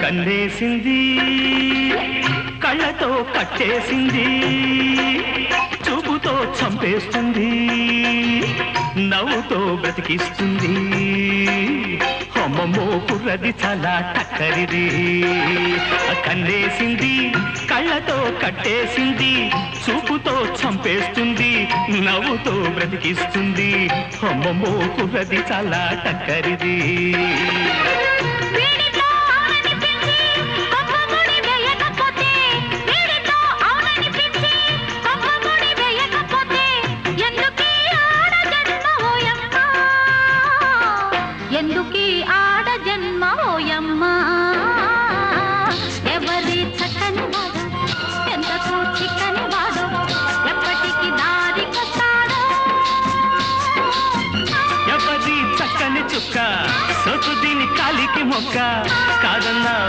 కన్నేసింది కళ్ళతో కట్టేసింది చూపుతో చంపేస్తుంది నవ్వుతో బ్రతికిస్తుంది అమ్మమ్మో కుర్రది చాలా టక్కరిది కన్నేసింది కళ్ళతో కట్టేసింది చూపుతో చంపేస్తుంది నవ్వుతో బ్రతికిస్తుంది అమ్మమ్మో కుర్రది చాలా టక్కరిది ఎందుకీ ఆడ జన్మ ఓయమ్మ ఎవరి చక్కని వాడు ఎంతకు చిక్కని వాడు ఎప్పటికి దారి కొస్తాడో ఎవరి చక్కని చుక్క సొత్తు దీని కాలికి మొక్క కాదన్నా